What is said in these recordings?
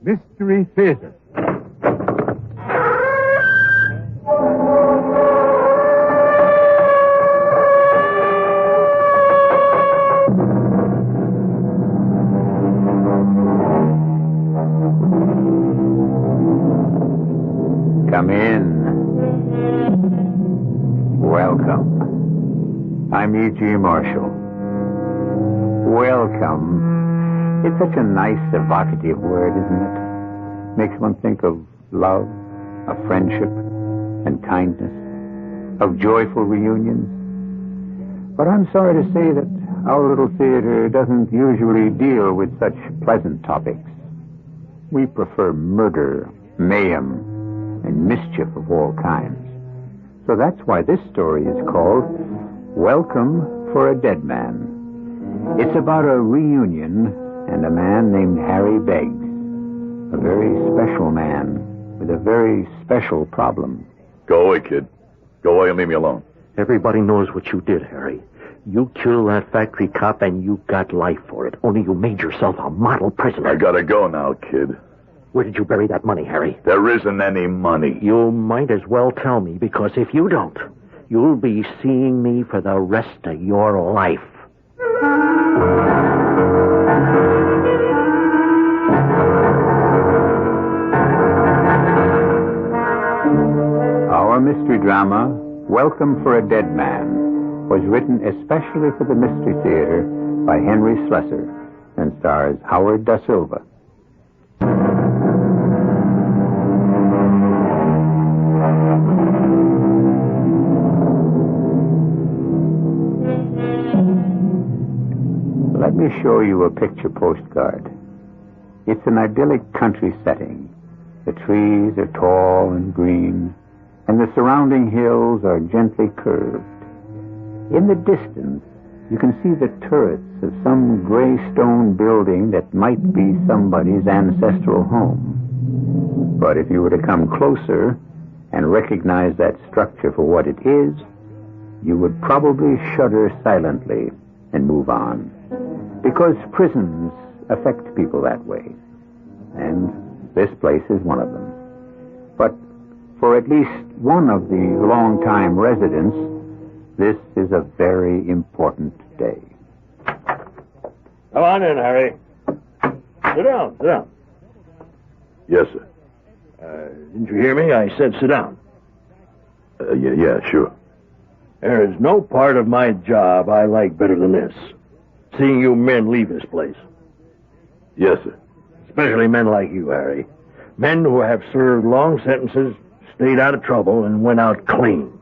Mystery Theater. Come in. Welcome. I'm E.G. Marshall. Welcome. It's such a nice, evocative word, isn't it? Makes one think of love, of friendship, and kindness, of joyful reunions. But I'm sorry to say that our little theater doesn't usually deal with such pleasant topics. We prefer murder, mayhem, and mischief of all kinds. So that's why this story is called Welcome for a Dead Man. It's about a reunion and a man named Harry Beggs, a very special man with a very special problem. Go away, kid. Go away and leave me alone. Everybody knows what you did, Harry. You killed that factory cop and you got life for it. Only you made yourself a model prisoner. I gotta go now, kid. Where did you bury that money, Harry? There isn't any money. You might as well tell me, because if you don't, you'll be seeing me for the rest of your life. Our mystery drama, Welcome for a Dead Man, was written especially for the Mystery Theater by Henry Slessor and stars Howard Da Silva. Let me show you a picture postcard. It's an idyllic country setting. The trees are tall and green, and the surrounding hills are gently curved. In the distance, you can see the turrets of some gray stone building that might be somebody's ancestral home. But if you were to come closer and recognize that structure for what it is, you would probably shudder silently and move on. Because prisons affect people that way. And this place is one of them. But for at least one of the long-time residents, this is a very important day. Come on in, Harry. Sit down, sit down. Yes, sir. Didn't you hear me? I said sit down. Yeah, sure. There is no part of my job I like better than this. Seeing you men leave this place. Yes, sir. Especially men like you, Harry. Men who have served long sentences, stayed out of trouble, and went out clean.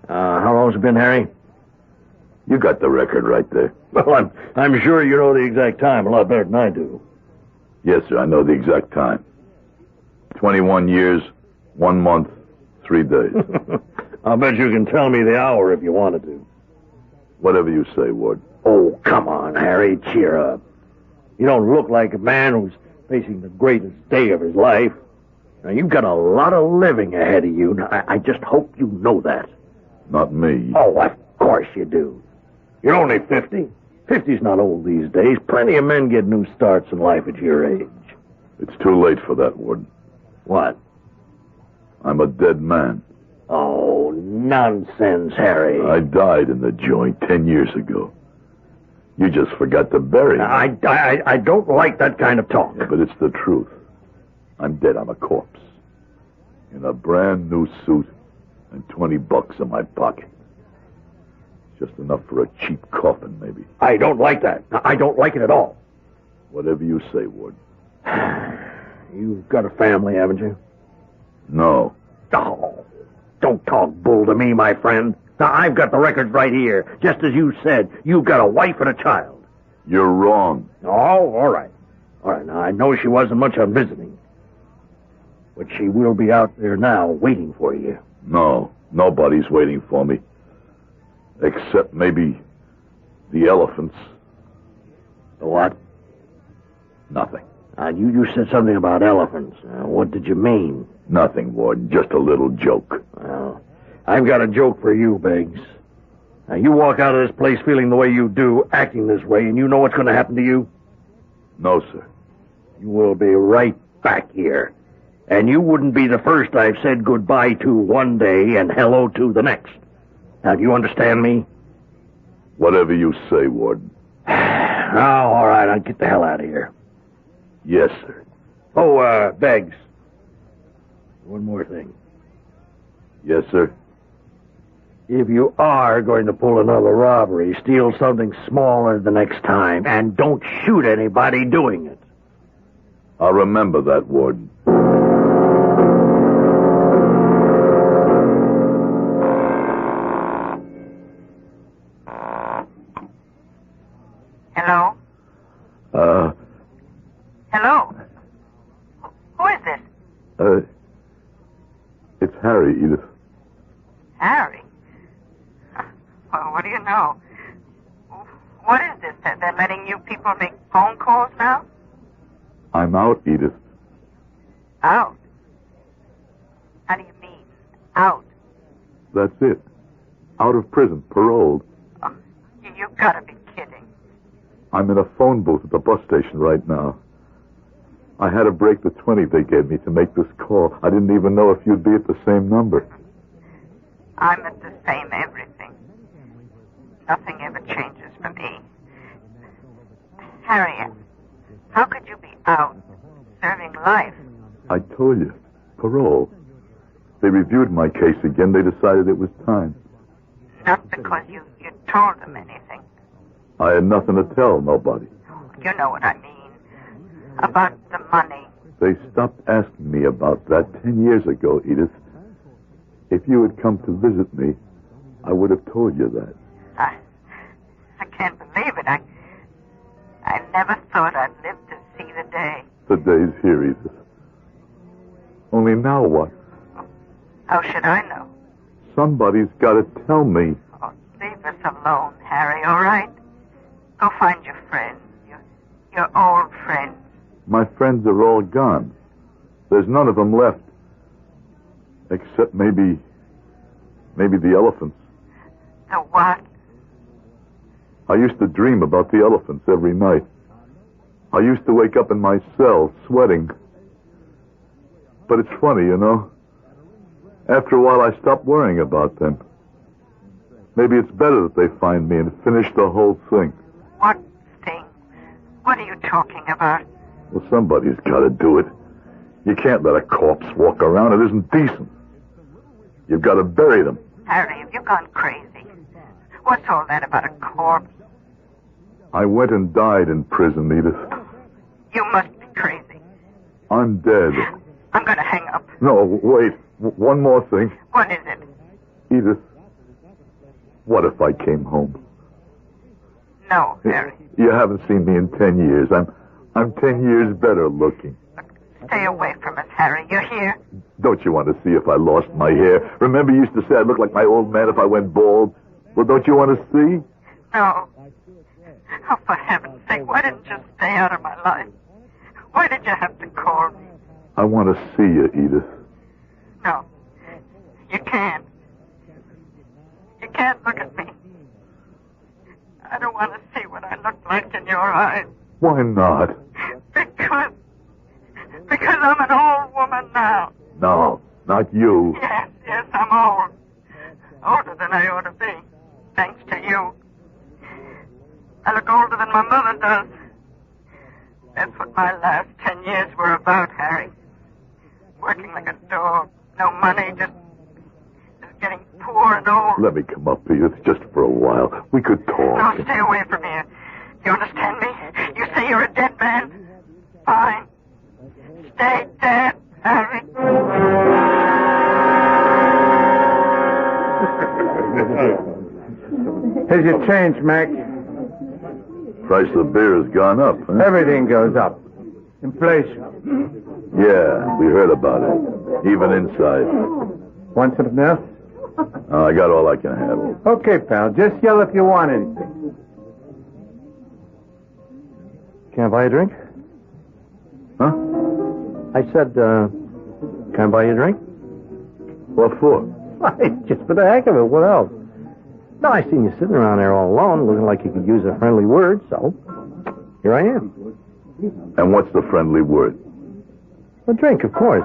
How long's it been, Harry? You got the record right there. Well, I'm sure you know the exact time a lot better than I do. Yes, sir, I know the exact time. 21 years, 1 month, 3 days. I'll bet you can tell me the hour if you wanted to. Whatever you say, Ward. Oh, come on, Harry, cheer up. You don't look like a man who's facing the greatest day of his life. Now, you've got a lot of living ahead of you. Now, I just hope you know that. Not me. Oh, of course you do. You're only 50. 50's not old these days. Plenty of men get new starts in life at your age. It's too late for that, Ward. What? I'm a dead man. Oh, nonsense, Harry. I died in the joint 10 years ago. You just forgot to bury me. I don't like that kind of talk. Yeah, but it's the truth. I'm dead. I'm a corpse. In a brand new suit and $20 in my pocket. Just enough for a cheap coffin, maybe. I don't like that. I don't like it at all. Whatever you say, Ward. You've got a family, haven't you? No. Oh, don't talk bull to me, my friend. Now, I've got the records right here. Just as you said, you've got a wife and a child. You're wrong. Oh, all right. All right, now, I know she wasn't much on visiting. But she will be out there now waiting for you. No, nobody's waiting for me. Except maybe the elephants. The what? Nothing. You said something about elephants. What did you mean? Nothing, Ward. Just a little joke. Well, I've got a joke for you, Beggs. Now, you walk out of this place feeling the way you do, acting this way, and you know what's going to happen to you? No, sir. you will be right back here. And you wouldn't be the first I've said goodbye to one day and hello to the next. Now, do you understand me? Whatever you say, Warden. Oh, all right, I'll get the hell out of here. Yes, sir. Oh, Beggs. One more thing. Yes, sir. If you are going to pull another robbery, steal something smaller the next time, and don't shoot anybody doing it. I'll remember that, Warden. Hello? Hello? Who is this? It's Harry, Edith. Harry? Well, what do you know? What is this? They're letting you people make phone calls now? I'm out, Edith. Out? How do you mean, out? That's it. Out of prison, paroled. Oh, you've got to be kidding. I'm in a phone booth at the bus station right now. I had to break the 20 they gave me to make this call. I didn't even know if you'd be at the same number. I'm at the same everything. Nothing ever changes for me. Harriet, how could you be out, serving life? I told you. Parole. They reviewed my case again. They decided it was time. Not because you told them anything. I had nothing to tell nobody. You know what I mean. About the money. They stopped asking me about that 10 years ago, Edith. If you had come to visit me, I would have told you that. I can't believe it. I never thought I'd live to see the day. The day's here, Edith. Only now what? How should I know? Somebody's got to tell me. Oh, leave us alone, Harry, all right? Go find your friends, your old friends. My friends are all gone. There's none of them left. Except maybe the elephants. The what? I used to dream about the elephants every night. I used to wake up in my cell, sweating. But it's funny, you know. After a while, I stopped worrying about them. Maybe it's better that they find me and finish the whole thing. What thing? What are you talking about? Well, somebody's got to do it. You can't let a corpse walk around. It isn't decent. You've got to bury them. Harry, have you gone crazy? What's all that about a corpse? I went and died in prison, Edith. You must be crazy. I'm dead. I'm going to hang up. No, wait. One more thing. What is it? Edith, what if I came home? No, Harry. You haven't seen me in 10 years. I'm 10 years better looking. Look, stay away from us, Harry. You're here. Don't you want to see if I lost my hair? Remember you used to say I'd look like my old man if I went bald? Well, don't you want to see? No. Oh, for heaven's sake, why didn't you stay out of my life? Why did you have to call me? I want to see you, Edith. No. You can't. You can't look at me. I don't want to see what I look like in your eyes. Why not? Because I'm an old woman now. No, not you. Yes, I'm old. Older than I ought to be, thanks to you. I look older than my mother does. That's what my last 10 years were about, Harry. Working like a dog. No money, just getting poor and old. Let me come up, Edith, just for a while. We could talk. No, stay away from here. You understand me? You say you're a dead man? Fine. Stay dead, Harry. Here's your change, Mac. Price of beer has gone up, huh? Everything goes up. Inflation. Yeah, we heard about it. Even inside. Want something else? Oh, I got all I can handle. Okay, pal. Just yell if you want anything. Can I buy a drink? Huh? I said, can I buy you a drink? What for? Just for the heck of it. What else? No, I seen you sitting around there all alone, looking like you could use a friendly word, so here I am. And what's the friendly word? A drink, of course.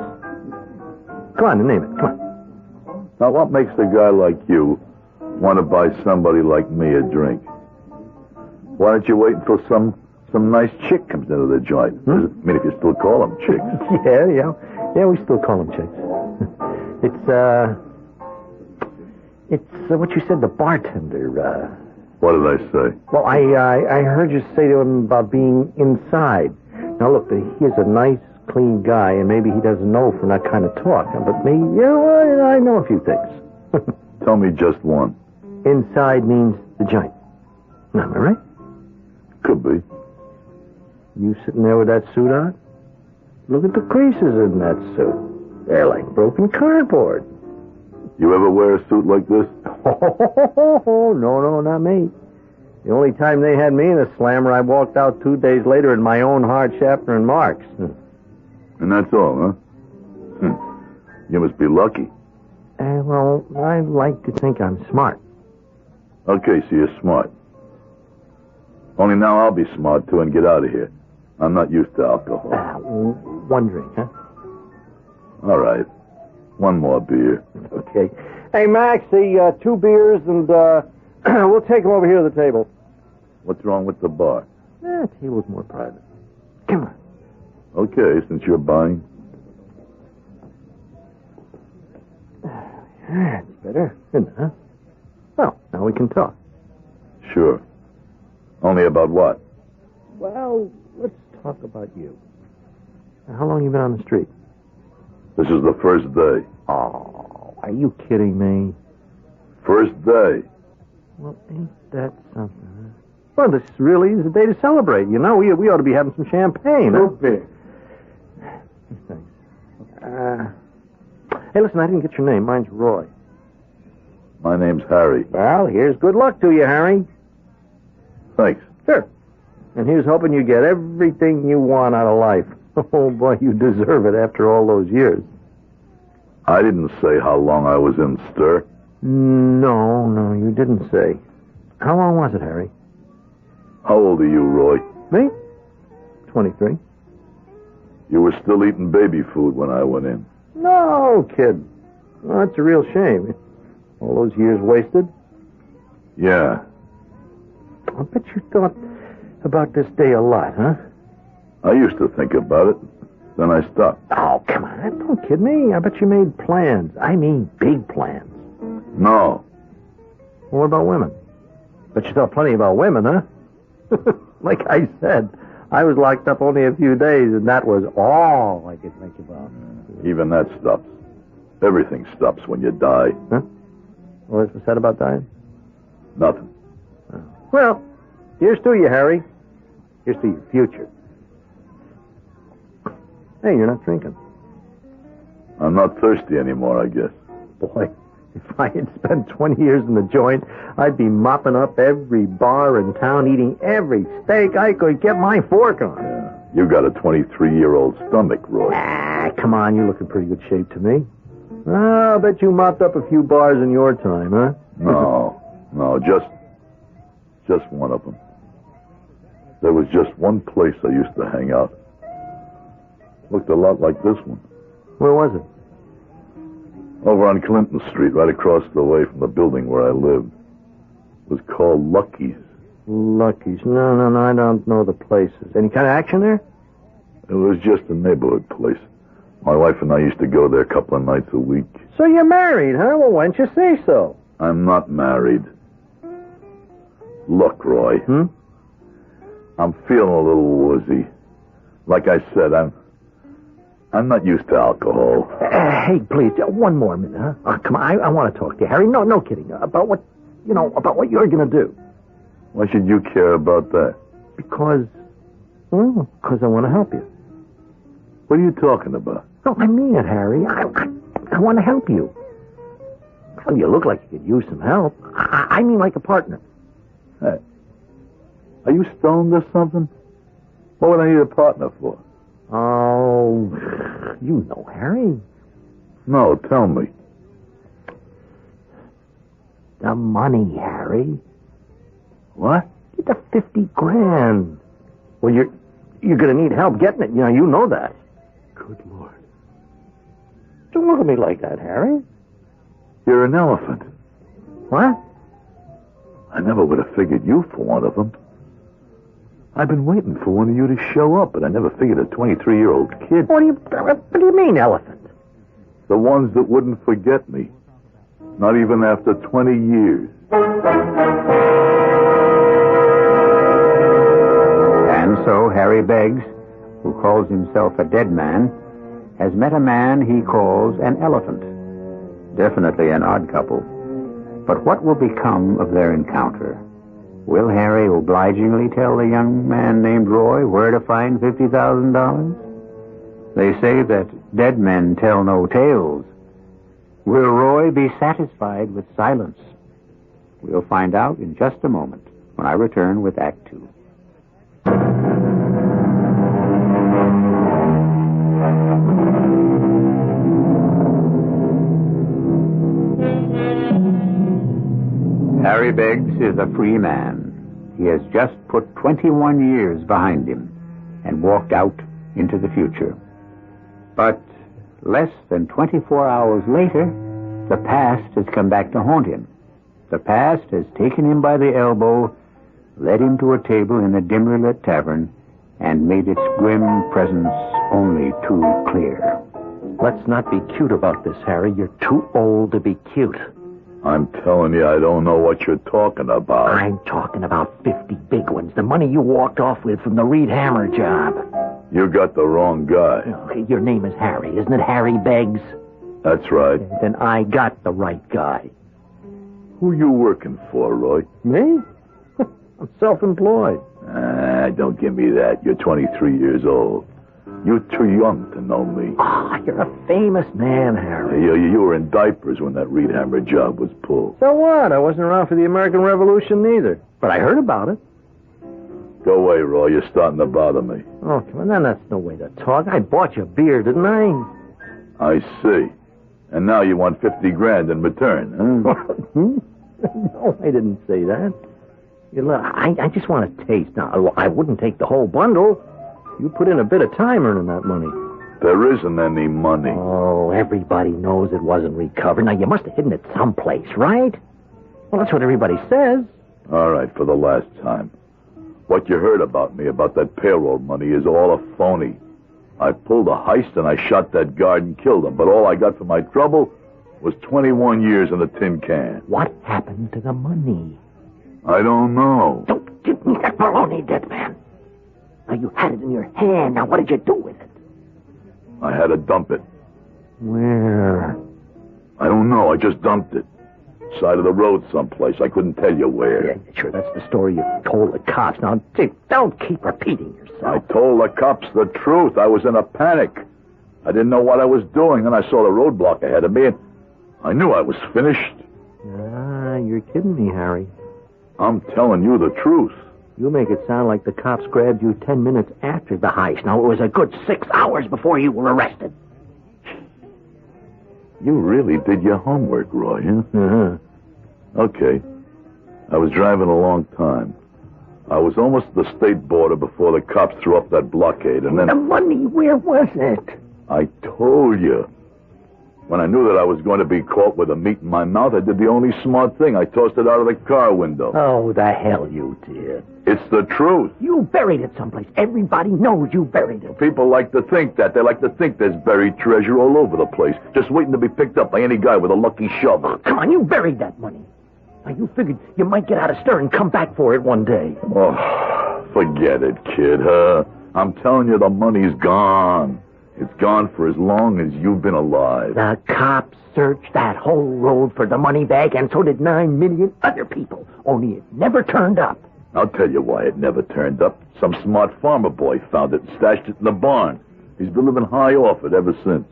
Come on, name it. Come on. Now, what makes a guy like you want to buy somebody like me a drink? Why don't you wait until some nice chick comes into the joint? I mean, if you still call them chicks. Yeah, we still call them chicks. It's what you said, the bartender. What did I say? Well, I heard you say to him about being inside. Now, look, he's a nice, clean guy, and maybe he doesn't know from that kind of talk. But me, I know a few things. Tell me just one. Inside means the joint. Am I right? Could be. You sitting there with that suit on? Look at the creases in that suit. They're like broken cardboard. You ever wear a suit like this? Oh, no, not me. The only time they had me in a slammer, I walked out 2 days later in my own hard Schaffner and Marks. And that's all, huh? You must be lucky. Well, I like to think I'm smart. Okay, so you're smart. Only now I'll be smart, too, and get out of here. I'm not used to alcohol. One drink, huh? All right. One more beer. Okay. Hey, Max, 2 beers, and we'll take them over here to the table. What's wrong with the bar? Table's more private. Come on. Okay, since you're buying. That's better, isn't it, huh? Well, now we can talk. Sure. Only about what? Well, let's talk about you. How long you been on the street? This is the first day. Oh, are you kidding me? First day. Well, ain't that something, huh? Well, this really is a day to celebrate. You know, we ought to be having some champagne. No beer. Thanks. Hey, listen, I didn't get your name. Mine's Roy. My name's Harry. Well, here's good luck to you, Harry. Thanks. Sure. And here's hoping you get everything you want out of life. Oh, boy, you deserve it after all those years. I didn't say how long I was in stir. No, you didn't say. How long was it, Harry? How old are you, Roy? Me? 23. You were still eating baby food when I went in. No, kid. Well, that's a real shame. All those years wasted. Yeah. I bet you thought about this day a lot, huh? I used to think about it. Then I stopped. Oh, come on. Don't kid me. I bet you made plans. I mean big plans. No. Well, what about women? Bet you thought plenty about women, huh? Like I said, I was locked up only a few days, and that was all I could think about. Even that stops. Everything stops when you die. Huh? What's said about dying? Nothing. Well, here's to you, Harry. Here's to your future. Hey, you're not drinking. I'm not thirsty anymore, I guess. Boy, if I had spent 20 years in the joint, I'd be mopping up every bar in town, eating every steak I could get my fork on. Yeah. You got a 23-year-old stomach, Roy. Come on, you look in pretty good shape to me. I'll bet you mopped up a few bars in your time, huh? No, just one of them. There was just one place I used to hang out. Looked a lot like this one. Where was it? Over on Clinton Street, right across the way from the building where I lived. It was called Lucky's. Lucky's. No, I don't know the places. Any kind of action there? It was just a neighborhood place. My wife and I used to go there a couple of nights a week. So you're married, huh? Well, why don't you say so? I'm not married. Look, Roy. I'm feeling a little woozy. Like I said, I'm not used to alcohol. Hey, please, one more minute, huh? Oh, come on, I want to talk to you, Harry. No kidding. About what you're going to do. Why should you care about that? Because I want to help you. What are you talking about? No, I mean it, Harry. I want to help you. Well, you look like you could use some help. I mean like a partner. Hey, are you stoned or something? What would I need a partner for? Oh, you know, Harry. No, tell me. The money, Harry. What? Get the $50,000. Well, you're going to need help getting it. You know that. Good Lord. Don't look at me like that, Harry. You're an elephant. What? I never would have figured you for one of them. I've been waiting for one of you to show up, but I never figured a 23-year-old kid. What do you mean, elephant? The ones that wouldn't forget me. Not even after 20 years. And so Harry Beggs, who calls himself a dead man, has met a man he calls an elephant. Definitely an odd couple. But what will become of their encounter? Will Harry obligingly tell the young man named Roy where to find $50,000? They say that dead men tell no tales. Will Roy be satisfied with silence? We'll find out in just a moment when I return with Act Two. Harry Beggs is a free man. He has just put 21 years behind him and walked out into the future. But less than 24 hours later, the past has come back to haunt him. The past has taken him by the elbow, led him to a table in a dimly lit tavern, and made its grim presence only too clear. Let's not be cute about this, Harry. You're too old to be cute. I'm telling you, I don't know what you're talking about. I'm talking about 50 big ones. The money you walked off with from the Reed Hammer job. You got the wrong guy. Okay, your name is Harry, isn't it, Harry Beggs? That's right. Then I got the right guy. Who you working for, Roy? Me? I'm self-employed. Don't give me that. You're 23 years old. You're too young to know me. Ah, you're a famous man, Harry. You were in diapers when that Reed Hammer job was pulled. So what? I wasn't around for the American Revolution neither. But I heard about it. Go away, Roy. You're starting to bother me. Oh, come on. Then that's no way to talk. I bought you beer, didn't I? I see. And now you want 50 grand in return, huh? No, I didn't say that. Look, I just want a taste. Now, I wouldn't take the whole bundle. You put in a bit of time earning that money. There isn't any money. Oh, everybody knows it wasn't recovered. Now, you must have hidden it someplace, right? Well, that's what everybody says. All right, for the last time. What you heard about me, about that payroll money, is all a phony. I pulled a heist and I shot that guard and killed him, but all I got for my trouble was 21 years in a tin can. What happened to the money? I don't know. Don't give me that baloney, dead man. Now, you had it in your hand. Now, what did you do with it? I had to dump it. Where? I don't know. I just dumped it. Side of the road someplace. I couldn't tell you where. Yeah, sure, that's the story you told the cops. Now, don't keep repeating yourself. I told the cops the truth. I was in a panic. I didn't know what I was doing, and I saw the roadblock ahead of me, and I knew I was finished. Ah, you're kidding me, Harry. I'm telling you the truth. You make it sound like the cops grabbed you 10 minutes after the heist. Now, it was a good 6 hours before you were arrested. You really did your homework, Roy, huh? Uh-huh. Okay. I was driving a long time. I was almost at the state border before the cops threw up that blockade, and then... The money, where was it? I told you. When I knew that I was going to be caught with a meat in my mouth, I did the only smart thing. I tossed it out of the car window. Oh, the hell you did. It's the truth. You buried it someplace. Everybody knows you buried it. People like to think that. They like to think there's buried treasure all over the place, just waiting to be picked up by any guy with a lucky shovel. Come on, you buried that money. Now, you figured you might get out of stir and come back for it one day. Oh, forget it, kid, huh? I'm telling you, the money's gone. It's gone for as long as you've been alive. The cops searched that whole road for the money bag, and so did 9 million other people. Only it never turned up. I'll tell you why it never turned up. Some smart farmer boy found it and stashed it in the barn. He's been living high off it ever since.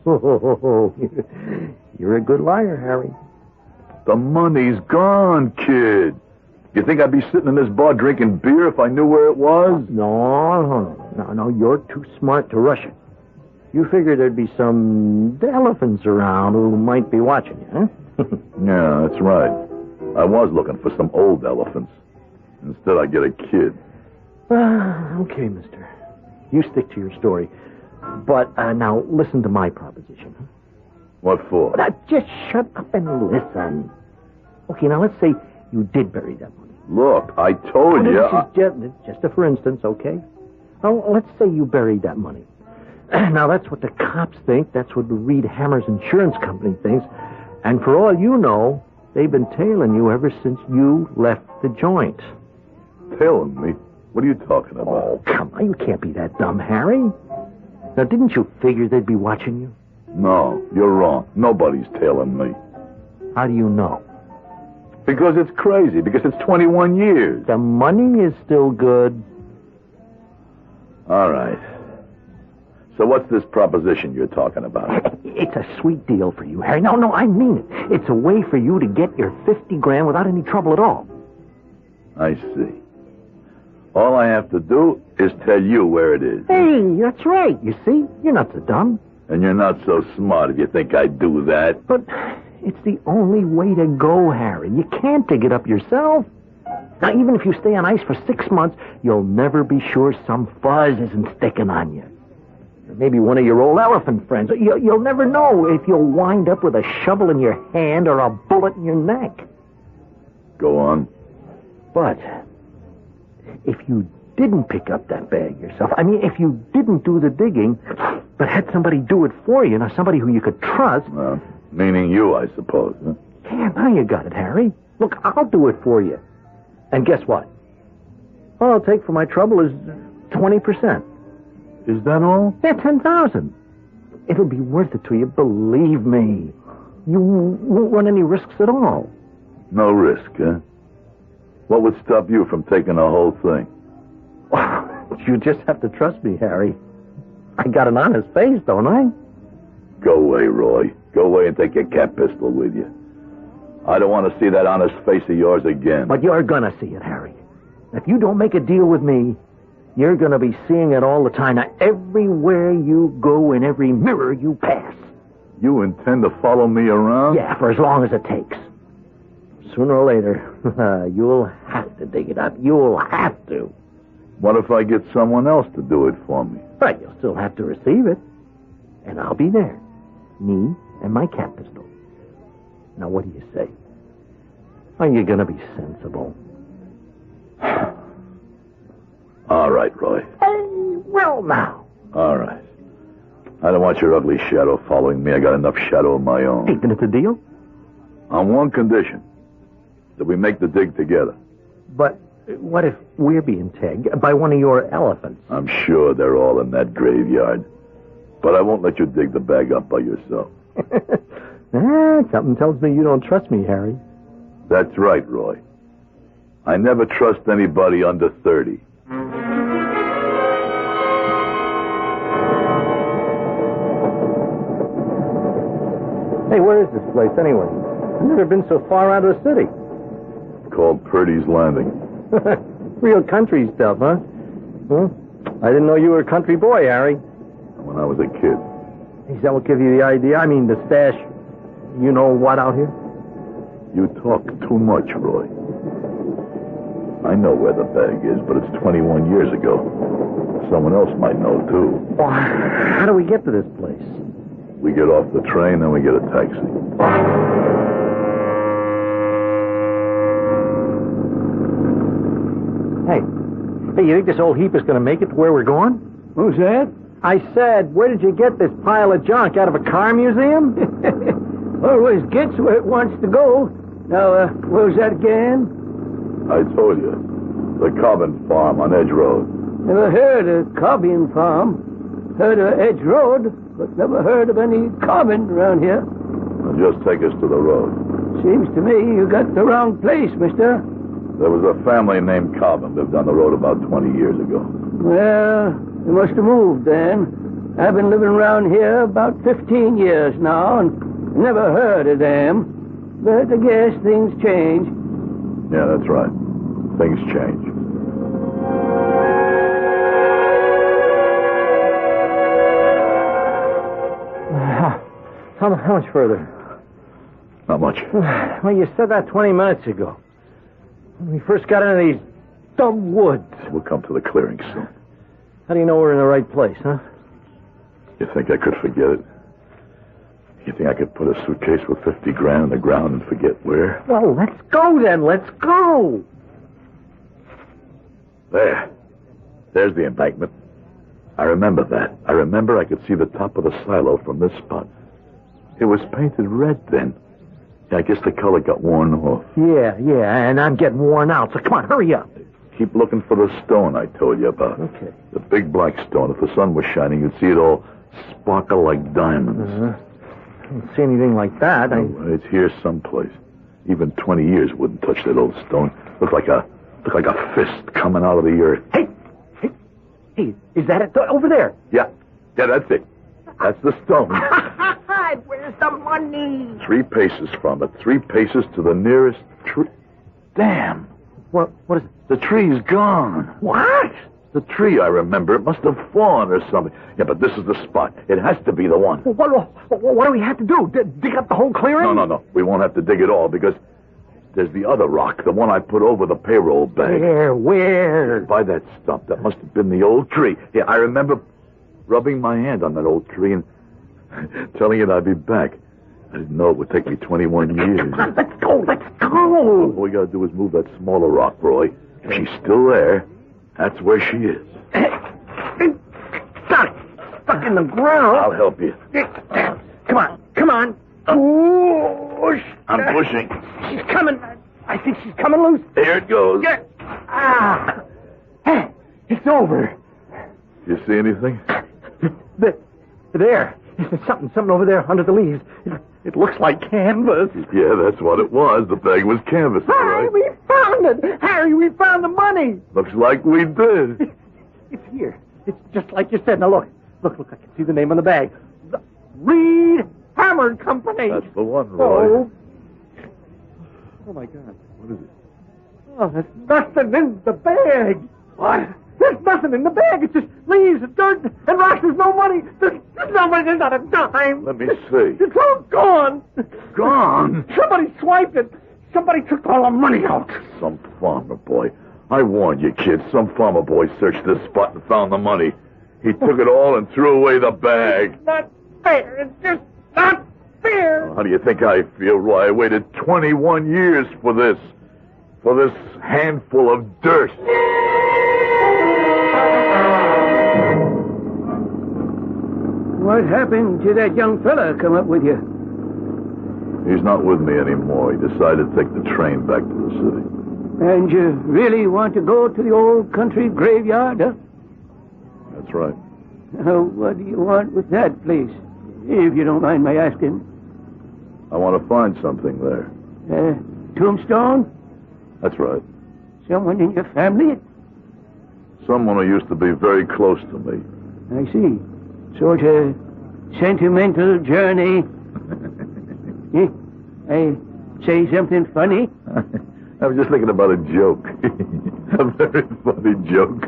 You're a good liar, Harry. The money's gone, kid. You think I'd be sitting in this bar drinking beer if I knew where it was? No, you're too smart to rush it. You figured there'd be some elephants around who might be watching you, huh? Yeah, that's right. I was looking for some old elephants. Instead, I get a kid. Okay, mister. You stick to your story. But now, listen to my proposition. What for? Now, just shut up and listen. Okay, now let's say you did bury that money. Look, I told you. This is just a for instance, okay? Now, let's say you buried that money. Now, that's what the cops think. That's what the Reed Hammers Insurance Company thinks. And for all you know, they've been tailing you ever since you left the joint. Tailing me? What are you talking about? Oh, come on. You can't be that dumb, Harry. Now, didn't you figure they'd be watching you? No, you're wrong. Nobody's tailing me. How do you know? Because it's crazy. Because it's 21 years. The money is still good. All right. So what's this proposition you're talking about? It's a sweet deal for you, Harry. No, I mean it. It's a way for you to get your 50 grand without any trouble at all. I see. All I have to do is tell you where it is. Hey, that's right. You see? You're not so dumb. And you're not so smart if you think I'd do that. But it's the only way to go, Harry. You can't dig it up yourself. Now, even if you stay on ice for 6 months, you'll never be sure some fuzz isn't sticking on you. Or maybe one of your old elephant friends. You'll never know if you'll wind up with a shovel in your hand or a bullet in your neck. Go on. But if you didn't pick up that bag yourself, I mean, if you didn't do the digging, but had somebody do it for you, now somebody who you could trust... Meaning you, I suppose, huh? Yeah, now you got it, Harry. Look, I'll do it for you. And guess what? All I'll take for my trouble is 20%. Is that all? Yeah, 10,000. It'll be worth it to you, believe me. You won't run any risks at all. No risk, huh? What would stop you from taking the whole thing? You just have to trust me, Harry. I got an honest face, don't I? Go away, Roy. Go away and take your cat pistol with you. I don't want to see that honest face of yours again. But you're gonna see it, Harry. If you don't make a deal with me, you're gonna be seeing it all the time. Now, everywhere you go, in every mirror you pass. You intend to follow me around? Yeah, for as long as it takes. Sooner or later, you'll have to dig it up. You'll have to. What if I get someone else to do it for me? Right, you'll still have to receive it. And I'll be there. Me and my cat pistol. Now, what do you say? Are you going to be sensible? All right, Roy. Hey, well, now. All right. I don't want your ugly shadow following me. I got enough shadow of my own. Hey, then it's a deal? On one condition. That we make the dig together. But what if we're being tagged by one of your elephants? I'm sure they're all in that graveyard. But I won't let you dig the bag up by yourself. Something tells me you don't trust me, Harry. That's right, Roy. I never trust anybody under 30. Hey, where is this place, anyway? I've never been so far out of the city. It's called Purdy's Landing. Real country stuff, huh? I didn't know you were a country boy, Harry. When I was a kid. Is that what gave you the idea? I mean, the stash, you know what, out here? You talk too much, Roy. I know where the bag is, but it's 21 years ago. Someone else might know, too. Well, how do we get to this place? We get off the train, then we get a taxi. Hey, you think this old heap is going to make it to where we're going? Who's that? I said, where did you get this pile of junk? Out of a car museum? Always gets where it wants to go. Now, where was that again? I told you. The Cobbin Farm on Edge Road. Never heard of Cobbin Farm. Heard of Edge Road, but never heard of any Cobbin around here. Now just take us to the road. Seems to me you got the wrong place, mister. There was a family named Cobbin lived on the road about 20 years ago. Well, they must have moved then. I've been living around here about 15 years now and never heard of them. But I guess things change. Yeah, that's right. Things change. How much further? Not much. Well, you said that 20 minutes ago. When we first got into these dumb woods. We'll come to the clearing soon. How do you know we're in the right place, huh? You think I could forget it? You think I could put a suitcase with 50 grand in the ground and forget where? Well, let's go then. Let's go. There. There's the embankment. I remember that. I remember I could see the top of the silo from this spot. It was painted red then. I guess the color got worn off. Yeah, and I'm getting worn out, so come on, hurry up. Keep looking for the stone I told you about. Okay. The big black stone. If the sun was shining, you'd see it all sparkle like diamonds. I don't see anything like that. No, it's here someplace. Even 20 years wouldn't touch that old stone. Looked like a fist coming out of the earth. Hey, is that it? Over there. Yeah, that's it. That's the stone. Where's the money? 3 paces from it. 3 paces to the nearest tree. Damn. What is it? The tree's gone. What? The tree, I remember. It must have fallen or something. Yeah, but this is the spot. It has to be the one. What do we have to do? Dig up the whole clearing? No. We won't have to dig it all because there's the other rock, the one I put over the payroll bag. Where? By that stump. That must have been the old tree. Yeah, I remember rubbing my hand on that old tree and telling it I'd be back. I didn't know it would take me 21 years. Let's go. All we gotta do is move that smaller rock, Roy. If she's still there, that's where she is. Stuck in the ground. I'll help you. Come on. Push. I'm pushing. She's coming. I think she's coming loose. Here it goes. Hey, it's over. You see anything? There. There's something over there under the leaves. It looks like canvas. Yeah, that's what it was. The bag was canvas, all Harry, right. we found it. Harry, we found the money. Looks like we did. It's here. It's just like you said. Now look. I can see the name on the bag. The Reed Hammer Company. That's the one, Roy. Oh my God. What is it? Oh, there's nothing in the bag. What? There's nothing in the bag. It's just leaves and dirt and rocks. There's no money. There's no money. There's not a dime. Let me see. It's all gone. Gone? Somebody swiped it. Somebody took all the money out. Some farmer boy. I warned you, kid. Some farmer boy searched this spot and found the money. He took it all and threw away the bag. It's not fair. It's just not fair. How do you think I feel, Roy? I waited 21 years for this. For this handful of dirt. What happened to that young fella come up with you? He's not with me anymore. He decided to take the train back to the city. And you really want to go to the old country graveyard, huh? That's right. What do you want with that place, if you don't mind my asking? I want to find something there. Tombstone? That's right. Someone in your family? Someone who used to be very close to me. I see. Sort of sentimental journey. I say something funny? I was just thinking about a joke. A very funny joke.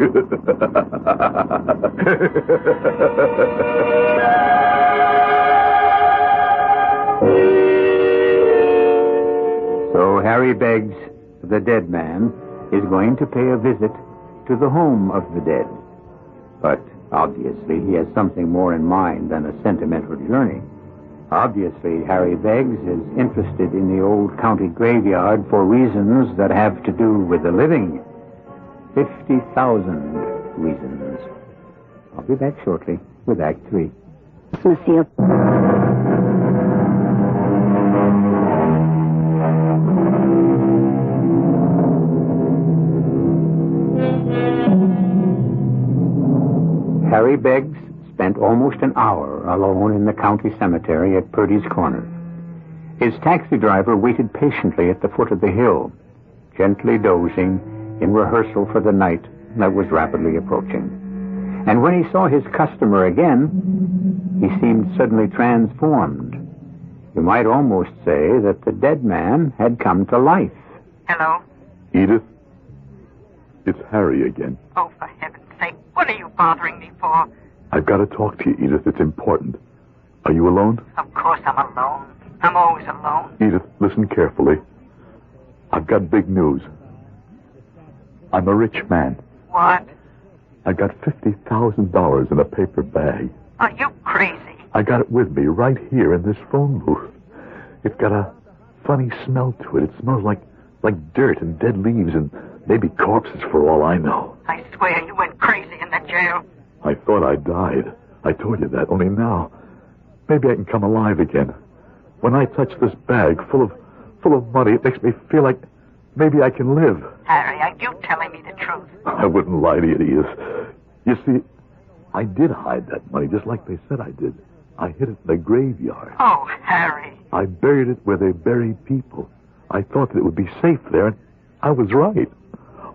So Harry Beggs, the dead man, is going to pay a visit to the home of the dead. But obviously he has something more in mind than a sentimental journey. Obviously, Harry Beggs is interested in the old county graveyard for reasons that have to do with the living. 50,000 reasons. I'll be back shortly with Act 3. Monsieur. Harry Beggs spent almost an hour alone in the county cemetery at Purdy's Corner. His taxi driver waited patiently at the foot of the hill, gently dozing in rehearsal for the night that was rapidly approaching. And when he saw his customer again, he seemed suddenly transformed. You might almost say that the dead man had come to life. Hello? Edith? It's Harry again. Oh, for heaven's sake, what are you bothering me for? I've got to talk to you, Edith. It's important. Are you alone? Of course I'm alone. I'm always alone. Edith, listen carefully. I've got big news. I'm a rich man. What? I got $50,000 in a paper bag. Are you crazy? I got it with me right here in this phone booth. It's got a funny smell to it. It smells like dirt and dead leaves and maybe corpses for all I know. I swear you went crazy in the jail. I thought I died. I told you that, only now. Maybe I can come alive again. When I touch this bag full of money, it makes me feel like maybe I can live. Harry, are you telling me the truth? I wouldn't lie to you, Edith. You see, I did hide that money just like they said I did. I hid it in the graveyard. Oh, Harry. I buried it where they bury people. I thought that it would be safe there, and I was right.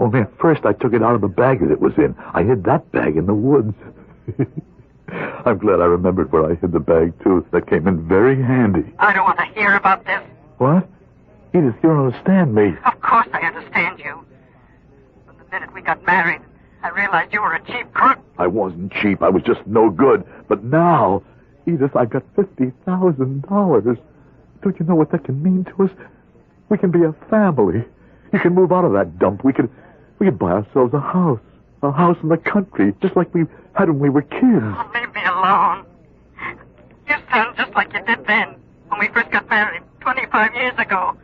Only at first I took it out of the bag that it was in. I hid that bag in the woods. I'm glad I remembered where I hid the bag, too. That came in very handy. I don't want to hear about this. What? Edith, you don't understand me. Of course I understand you. From the minute we got married, I realized you were a cheap crook. I wasn't cheap. I was just no good. But now, Edith, I got $50,000. Don't you know what that can mean to us? We can be a family. You can move out of that dump. We could buy ourselves a house in the country, just like we had when we were kids. Oh, leave me alone. You sound just like you did then, when we first got married 25 years ago.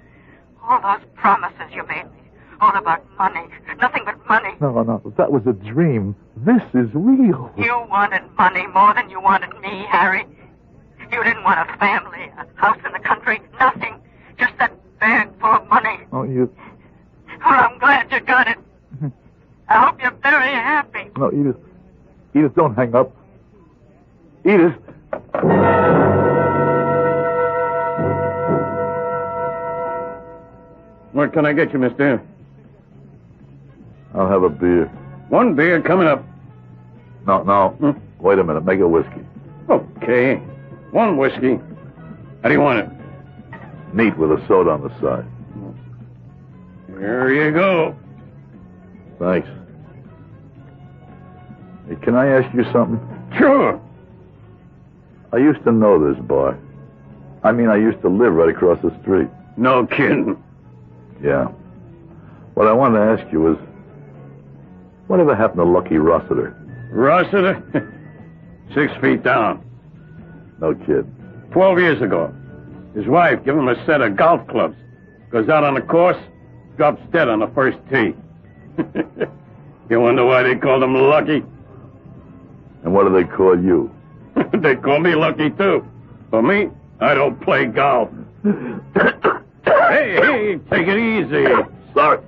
All those promises you made me, all about money, nothing but money. No, that was a dream. This is real. You wanted money more than you wanted me, Harry. You didn't want a family, a house in the country, nothing. Just that bag full of money. Oh, you... Well, I'm glad you got it. I hope you're very happy. No, Edith. Edith, don't hang up. Edith. What can I get you, mister? I'll have a beer. One beer coming up. No. Wait a minute. Make a whiskey. Okay. One whiskey. How do you want it? Neat with a soda on the side. There you go. Thanks. Hey, can I ask you something? Sure. I used to know this bar. I mean, I used to live right across the street. No kidding. Yeah. What I wanted to ask you was, whatever happened to Lucky Rossiter? Rossiter? 6 feet down. No kid. 12 years ago. His wife gave him a set of golf clubs. Goes out on the course, drops dead on the first tee. You wonder why they called him Lucky? And what do they call you? They call me Lucky, too. For me, I don't play golf. Hey, take it easy. Sorry.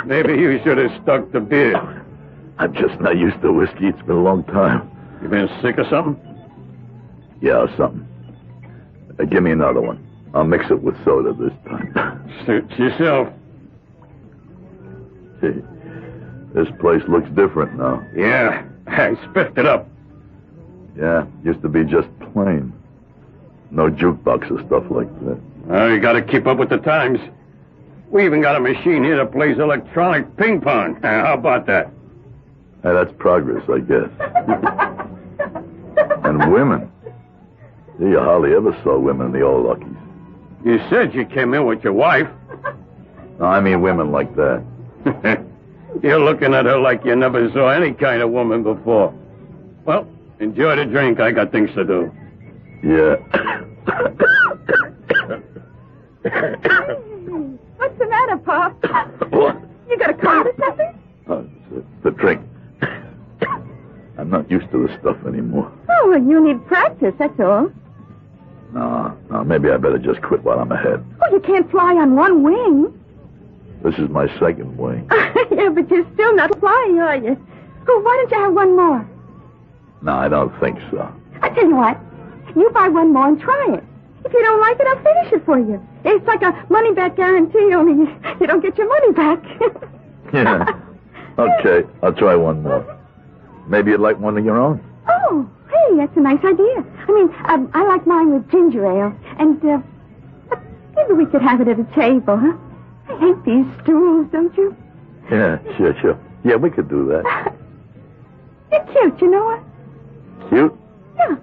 Maybe you should have stuck to beer. I'm just not used to whiskey. It's been a long time. You been sick or something? Yeah, something. Give me another one. I'll mix it with soda this time. Suit yourself. Gee, this place looks different now. Yeah, I spiffed it up. Yeah, used to be just plain. No jukebox or stuff like that. Well, you gotta keep up with the times. We even got a machine here that plays electronic ping pong. How about that? Hey, that's progress, I guess. And women. Gee, you hardly ever saw women in the old Luckies. You said you came in with your wife. No, I mean women like that. You're looking at her like you never saw any kind of woman before. Well, enjoy the drink. I got things to do. Yeah. What's the matter, Pop? What? You got a cold or something? Oh, it's the drink. I'm not used to this stuff anymore. Oh, well, you need practice, that's all. No, maybe I better just quit while I'm ahead. Oh, you can't fly on one wing. This is my second wing. Yeah, but you're still not flying, are you? Oh, why don't you have one more? No, I don't think so. I tell you what, you buy one more and try it. If you don't like it, I'll finish it for you. It's like a money-back guarantee, only you don't get your money back. Yeah. Okay, I'll try one more. Maybe you'd like one of your own? Oh, hey, that's a nice idea. I mean, I like mine with ginger ale. And, maybe we could have it at a table, huh? I hate these stools, don't you? Yeah, sure. Yeah, we could do that. You're cute, you know what? Cute? Yeah.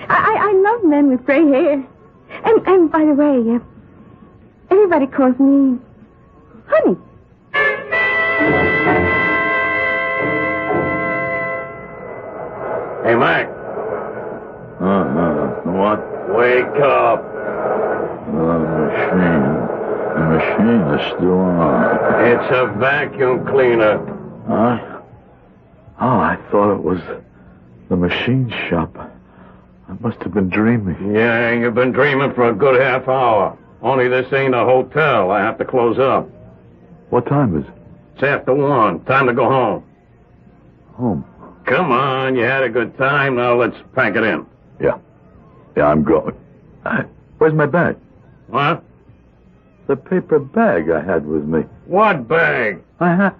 I love men with gray hair. And by the way, everybody calls me Honey. Hey, Mac. What? Wake up. The machine is still on. It's a vacuum cleaner. Huh? Oh, I thought it was the machine shop. I must have been dreaming. Yeah, you've been dreaming for a good half hour. Only this ain't a hotel. I have to close up. What time is it? It's after 1. Time to go home. Home. Come on, you had a good time. Now let's pack it in. Yeah, I'm going. Where's my bag? What? The paper bag I had with me. What bag? I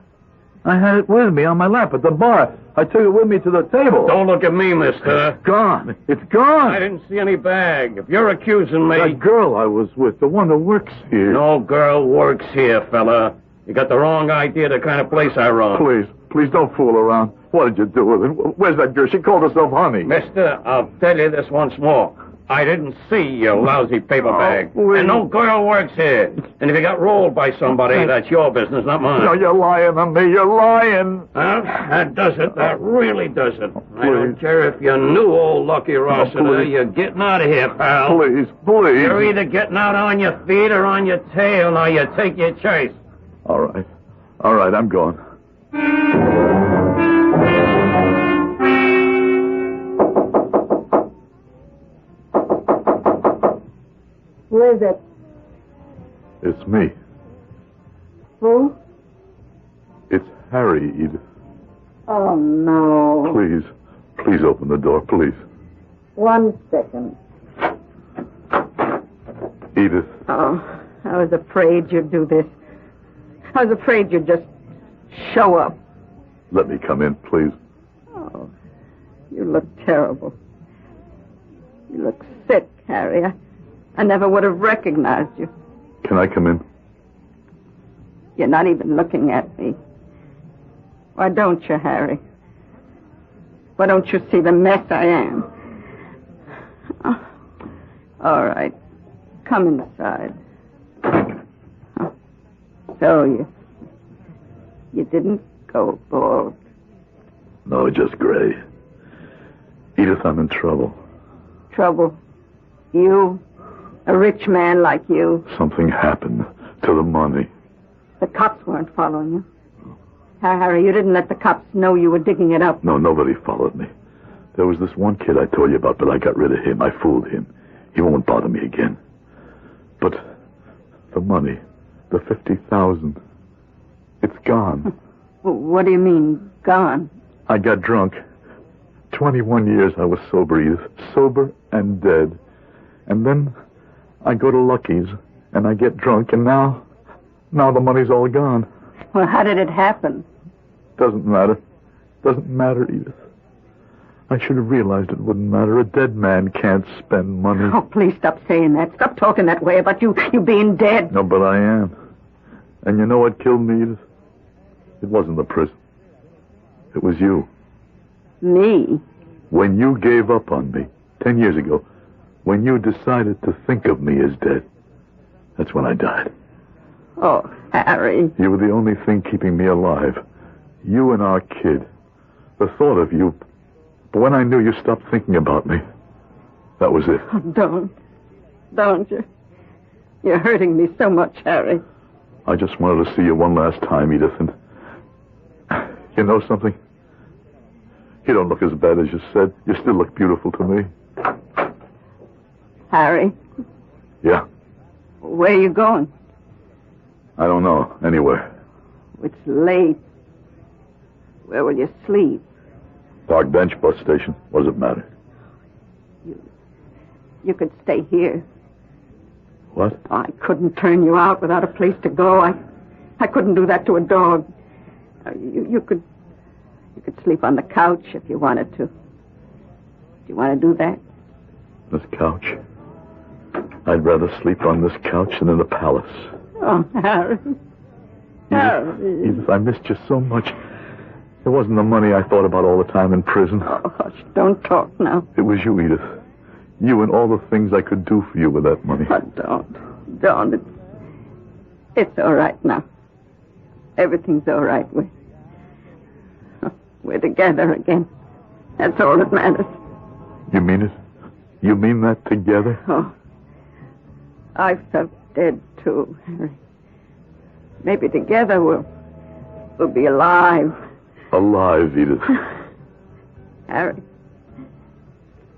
had it with me on my lap at the bar. I took it with me to the table. Don't look at me, mister. It's gone. It's gone. I didn't see any bag. If you're accusing me... That girl I was with, the one that works here. No girl works here, fella. You got the wrong idea of the kind of place I run. Please don't fool around. What did you do with it? Where's that girl? She called herself Honey. Mister, I'll tell you this once more. I didn't see your lousy paper bag. please. And no girl works here. And if you got rolled by somebody, that's your business, not mine. No, you're lying on me. You're lying. Huh? That does it. That really does it. I don't care if you knew old Lucky Rossiter. You're getting out of here, pal. Please. You're either getting out on your feet or on your tail. Now you take your choice. All right, I'm going. Who is it? It's me. Who? It's Harry, Edith. Oh, no. Please open the door, please. 1 second. Edith. Oh, I was afraid you'd do this. I was afraid you'd just show up. Let me come in, please. Oh, you look terrible. You look sick, Harry. I never would have recognized you. Can I come in? You're not even looking at me. Why don't you, Harry? Why don't you see the mess I am? Oh, all right. Come inside. Oh, so you didn't go bald. No, just gray. Edith, I'm in trouble. Trouble? You? A rich man like you? Something happened to the money. The cops weren't following you. Harry, you didn't let the cops know you were digging it up. No, nobody followed me. There was this one kid I told you about, but I got rid of him. I fooled him. He won't bother me again. But the money, the 50,000, it's gone. What do you mean, gone? I got drunk. 21 years I was sober, Edith. Sober and dead. And then I go to Lucky's, and I get drunk, and now the money's all gone. Well, how did it happen? Doesn't matter. Doesn't matter, Edith. I should have realized it wouldn't matter. A dead man can't spend money. Oh, please stop saying that. Stop talking that way about you being dead. No, but I am. And you know what killed me, Edith? It wasn't the prison. It was you. Me? When you gave up on me 10 years ago, when you decided to think of me as dead, that's when I died. Oh, Harry. You were the only thing keeping me alive. You and our kid. The thought of you. But when I knew you stopped thinking about me, that was it. Oh, don't you? You're hurting me so much, Harry. I just wanted to see you one last time, Edith, and you know something? You don't look as bad as you said. You still look beautiful to me. Harry? Yeah? Where are you going? I don't know. Anywhere. It's late. Where will you sleep? Park bench, bus station. What does it matter? You could stay here. What? I couldn't turn you out without a place to go. I couldn't do that to a dog. You could sleep on the couch if you wanted to. Do you want to do that? This couch? I'd rather sleep on this couch than in the palace. Oh, Harry. Harry. Edith, I missed you so much. It wasn't the money I thought about all the time in prison. Oh, hush, don't talk now. It was you, Edith. You and all the things I could do for you with that money. Oh, don't. It's all right now. Everything's all right. We're together again. That's all that matters. You mean it? You mean that together? Oh, I felt dead, too, Harry. Maybe together we'll be alive. Alive, Edith. Harry,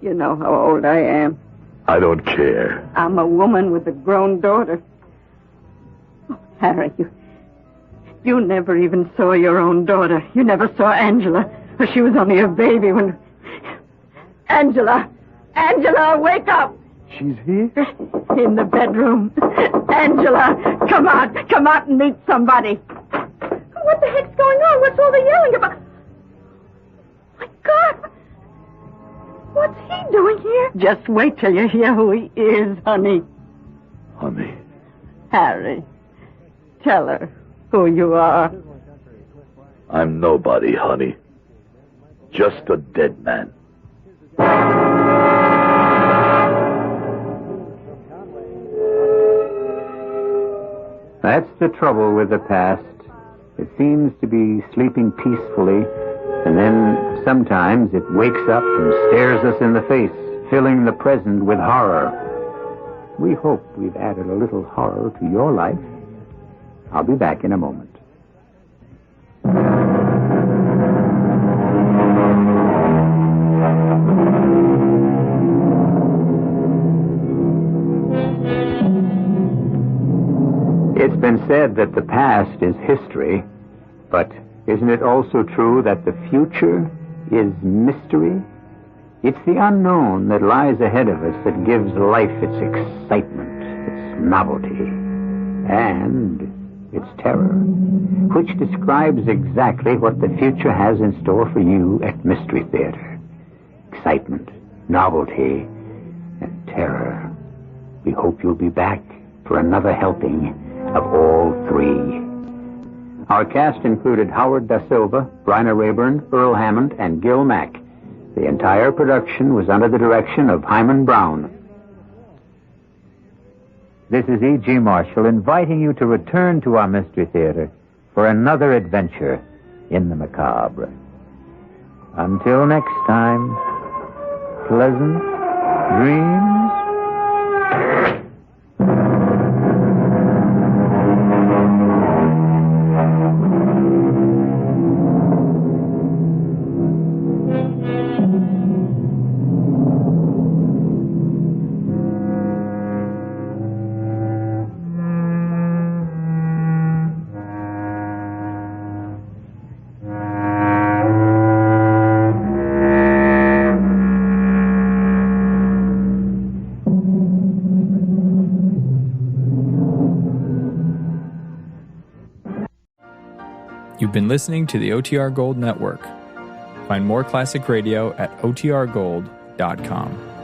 you know how old I am. I don't care. I'm a woman with a grown daughter. Oh, Harry, you never even saw your own daughter. You never saw Angela. She was only a baby when... Angela! Angela, wake up! She's here? In the bedroom. Angela, come out and meet somebody. What the heck's going on? What's all the yelling about? My God! What's he doing here? Just wait till you hear who he is, honey. Honey. Harry, tell her who you are. I'm nobody, honey. Just a dead man. That's the trouble with the past. It seems to be sleeping peacefully, and then sometimes it wakes up and stares us in the face, filling the present with horror. We hope we've added a little horror to your life. I'll be back in a moment. It's been said that the past is history, but isn't it also true that the future is mystery? It's the unknown that lies ahead of us that gives life its excitement, its novelty, and its terror, which describes exactly what the future has in store for you at Mystery Theater. Excitement, novelty, and terror. We hope you'll be back for another helping of all three. Our cast included Howard Da Silva, Bryna Rayburn, Earl Hammond, and Gil Mack. The entire production was under the direction of Hyman Brown. This is E.G. Marshall inviting you to return to our Mystery Theater for another adventure in the macabre. Until next time, pleasant dreams. You've been listening to the OTR Gold Network. Find more classic radio at otrgold.com.